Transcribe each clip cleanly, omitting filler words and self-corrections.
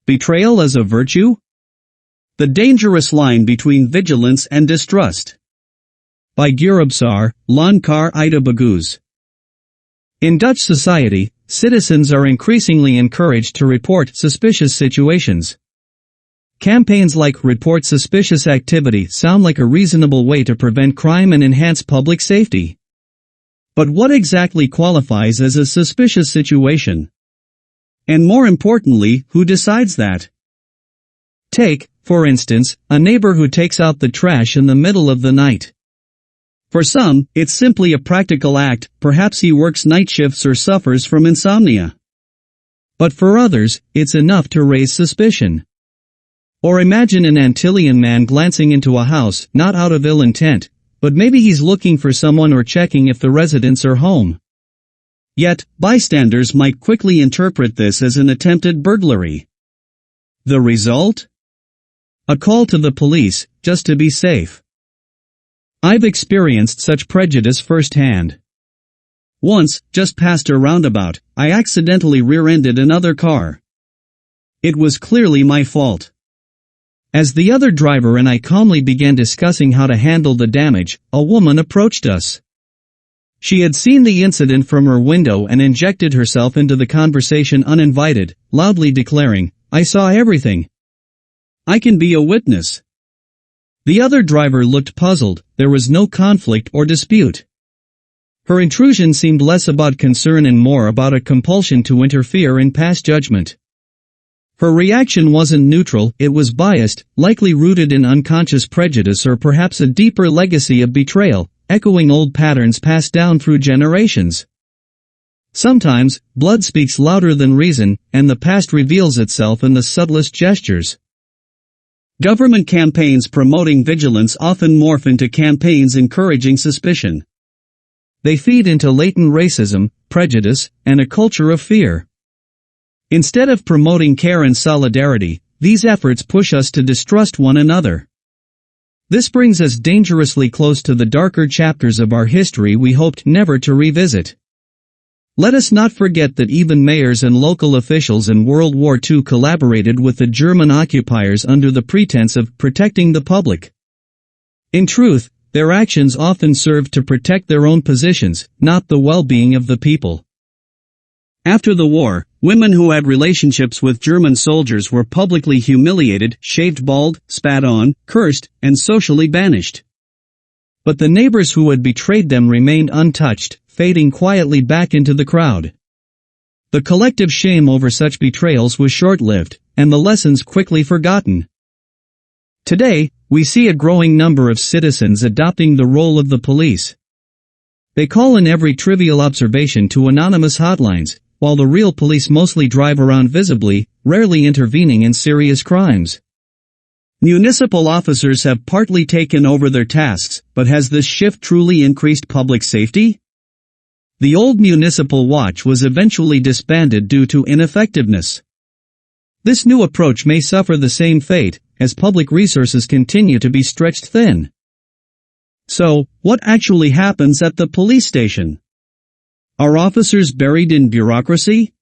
Betrayal as a virtue? The dangerous line between vigilance and distrust. By Gurubsar, Lankar Ida Baguz. In Dutch society, citizens are increasingly encouraged to report suspicious situations. Campaigns like Report Suspicious Activity sound like a reasonable way to prevent crime and enhance public safety. But what exactly qualifies as a suspicious situation? And more importantly, who decides that? Take, for instance, a neighbor who takes out the trash in the middle of the night. For some, it's simply a practical act, perhaps he works night shifts or suffers from insomnia. But for others, it's enough to raise suspicion. Or imagine an Antillean man glancing into a house, not out of ill intent, but maybe he's looking for someone or checking if the residents are home. Yet, bystanders might quickly interpret this as an attempted burglary. The result? A call to the police, just to be safe. I've experienced such prejudice firsthand. Once, just past a roundabout, I accidentally rear-ended another car. It was clearly my fault. As the other driver and I calmly began discussing how to handle the damage, a woman approached us. She had seen the incident from her window and injected herself into the conversation uninvited, loudly declaring, "I saw everything. I can be a witness." The other driver looked puzzled. There was no conflict or dispute. Her intrusion seemed less about concern and more about a compulsion to interfere and pass judgment. Her reaction wasn't neutral, it was biased, likely rooted in unconscious prejudice or perhaps a deeper legacy of betrayal, echoing old patterns passed down through generations. Sometimes, blood speaks louder than reason, and the past reveals itself in the subtlest gestures. Government campaigns promoting vigilance often morph into campaigns encouraging suspicion. They feed into latent racism, prejudice, and a culture of fear. Instead of promoting care and solidarity, these efforts push us to distrust one another. This brings us dangerously close to the darker chapters of our history we hoped never to revisit. Let us not forget that even mayors and local officials in World War II collaborated with the German occupiers under the pretense of protecting the public. In truth, their actions often served to protect their own positions, not the well-being of the people. After the war, women who had relationships with German soldiers were publicly humiliated, shaved bald, spat on, cursed, and socially banished. But the neighbors who had betrayed them remained untouched, fading quietly back into the crowd. The collective shame over such betrayals was short-lived, and the lessons quickly forgotten. Today, we see a growing number of citizens adopting the role of the police. They call in every trivial observation to anonymous hotlines, while the real police mostly drive around visibly, rarely intervening in serious crimes. Municipal officers have partly taken over their tasks, but has this shift truly increased public safety? The old municipal watch was eventually disbanded due to ineffectiveness. This new approach may suffer the same fate, as public resources continue to be stretched thin. So, what actually happens at the police station? Are officers buried in bureaucracy?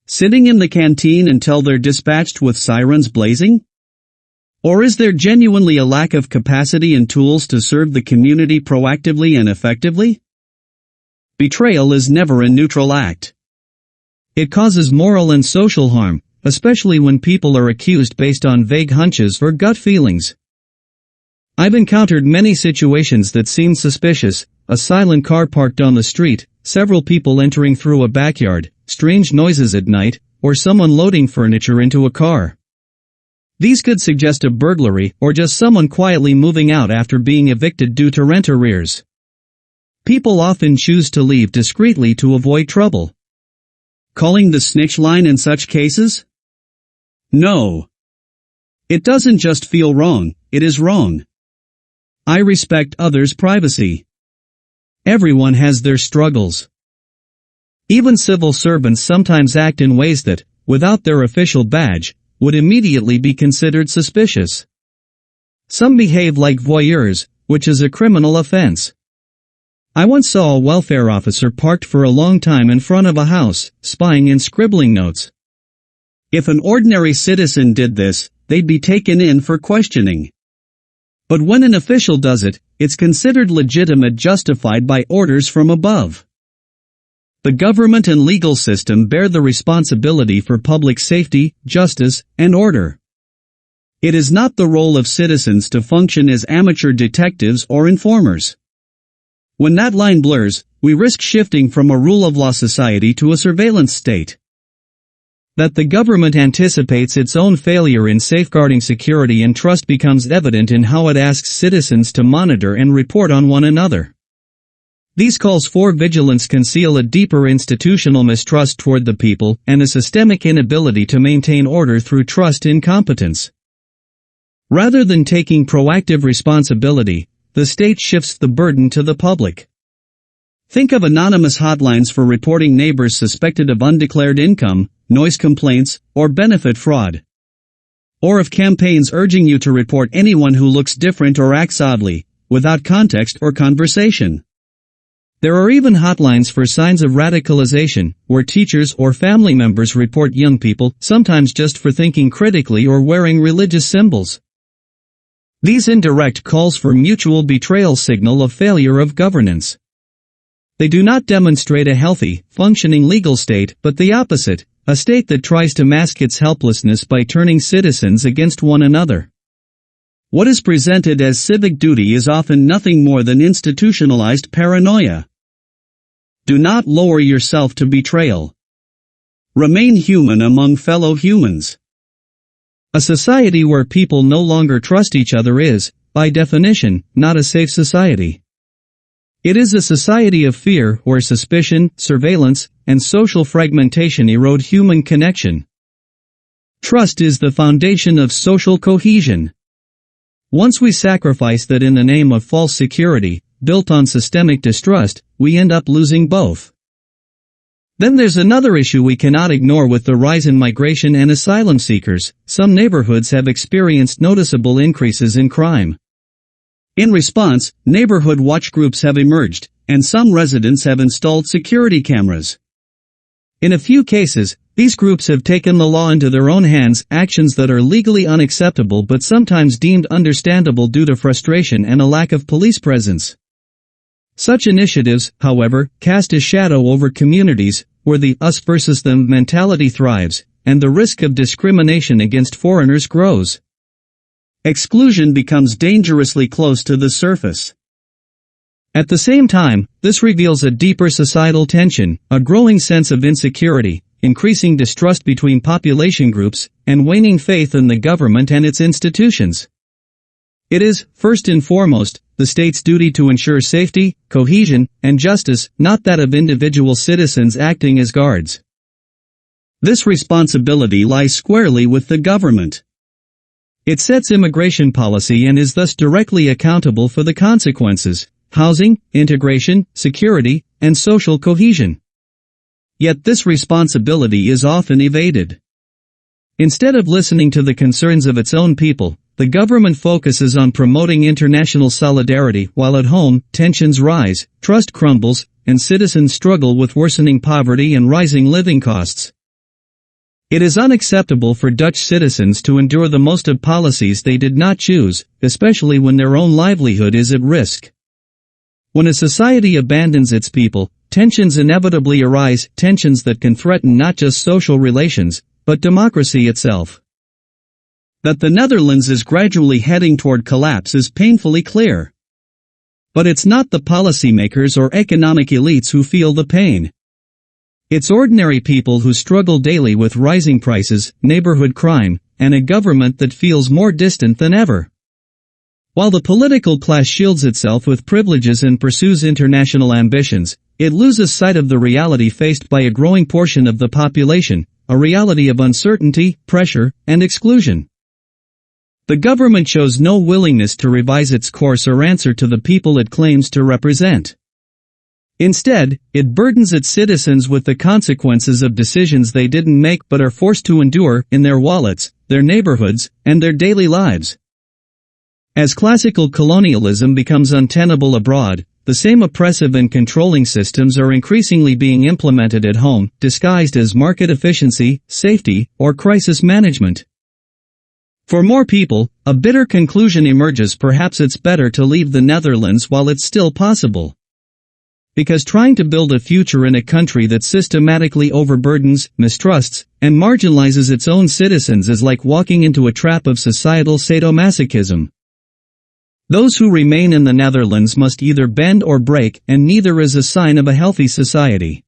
Sitting in the canteen until they're dispatched with sirens blazing? Or is there genuinely a lack of capacity and tools to serve the community proactively and effectively? Betrayal is never a neutral act. It causes moral and social harm, especially when people are accused based on vague hunches or gut feelings. I've encountered many situations that seemed suspicious: a silent car parked on the street, several people entering through a backyard, strange noises at night, or someone loading furniture into a car. These could suggest a burglary or just someone quietly moving out after being evicted due to rent arrears. People often choose to leave discreetly to avoid trouble. Calling the snitch line in such cases? No. It doesn't just feel wrong, it is wrong. I respect others' privacy. Everyone has their struggles. Even civil servants sometimes act in ways that, without their official badge, would immediately be considered suspicious. Some behave like voyeurs, which is a criminal offense. I once saw a welfare officer parked for a long time in front of a house, spying and scribbling notes. If an ordinary citizen did this, they'd be taken in for questioning. But when an official does it, it's considered legitimate, justified by orders from above. The government and legal system bear the responsibility for public safety, justice, and order. It is not the role of citizens to function as amateur detectives or informers. When that line blurs, we risk shifting from a rule of law society to a surveillance state. That the government anticipates its own failure in safeguarding security and trust becomes evident in how it asks citizens to monitor and report on one another. These calls for vigilance conceal a deeper institutional mistrust toward the people and a systemic inability to maintain order through trust incompetence. Rather than taking proactive responsibility, the state shifts the burden to the public. Think of anonymous hotlines for reporting neighbors suspected of undeclared income, noise complaints, or benefit fraud. Or of campaigns urging you to report anyone who looks different or acts oddly, without context or conversation. There are even hotlines for signs of radicalization, where teachers or family members report young people, sometimes just for thinking critically or wearing religious symbols. These indirect calls for mutual betrayal signal a failure of governance. They do not demonstrate a healthy, functioning legal state, but the opposite, a state that tries to mask its helplessness by turning citizens against one another. What is presented as civic duty is often nothing more than institutionalized paranoia. Do not lower yourself to betrayal. Remain human among fellow humans. A society where people no longer trust each other is, by definition, not a safe society. It is a society of fear where suspicion, surveillance, and social fragmentation erode human connection. Trust is the foundation of social cohesion. Once we sacrifice that in the name of false security, built on systemic distrust, we end up losing both. Then there's another issue we cannot ignore with the rise in migration and asylum seekers. Some neighborhoods have experienced noticeable increases in crime. In response, neighborhood watch groups have emerged, and some residents have installed security cameras. In a few cases, these groups have taken the law into their own hands, actions that are legally unacceptable but sometimes deemed understandable due to frustration and a lack of police presence. Such initiatives, however, cast a shadow over communities where the us versus them mentality thrives, and the risk of discrimination against foreigners grows. Exclusion becomes dangerously close to the surface. At the same time, this reveals a deeper societal tension, a growing sense of insecurity, increasing distrust between population groups, and waning faith in the government and its institutions. It is, first and foremost, the state's duty to ensure safety, cohesion, and justice, not that of individual citizens acting as guards. This responsibility lies squarely with the government. It sets immigration policy and is thus directly accountable for the consequences: housing, integration, security, and social cohesion. Yet this responsibility is often evaded. Instead of listening to the concerns of its own people, the government focuses on promoting international solidarity while at home, tensions rise, trust crumbles, and citizens struggle with worsening poverty and rising living costs. It is unacceptable for Dutch citizens to endure the most of policies they did not choose, especially when their own livelihood is at risk. When a society abandons its people, tensions inevitably arise, tensions that can threaten not just social relations, but democracy itself. That the Netherlands is gradually heading toward collapse is painfully clear. But it's not the policymakers or economic elites who feel the pain. It's ordinary people who struggle daily with rising prices, neighborhood crime, and a government that feels more distant than ever. While the political class shields itself with privileges and pursues international ambitions, it loses sight of the reality faced by a growing portion of the population, a reality of uncertainty, pressure, and exclusion. The government shows no willingness to revise its course or answer to the people it claims to represent. Instead, it burdens its citizens with the consequences of decisions they didn't make but are forced to endure in their wallets, their neighborhoods, and their daily lives. As classical colonialism becomes untenable abroad, the same oppressive and controlling systems are increasingly being implemented at home, disguised as market efficiency, safety, or crisis management. For more people, a bitter conclusion emerges: perhaps it's better to leave the Netherlands while it's still possible. Because trying to build a future in a country that systematically overburdens, mistrusts, and marginalizes its own citizens is like walking into a trap of societal sadomasochism. Those who remain in the Netherlands must either bend or break, and neither is a sign of a healthy society.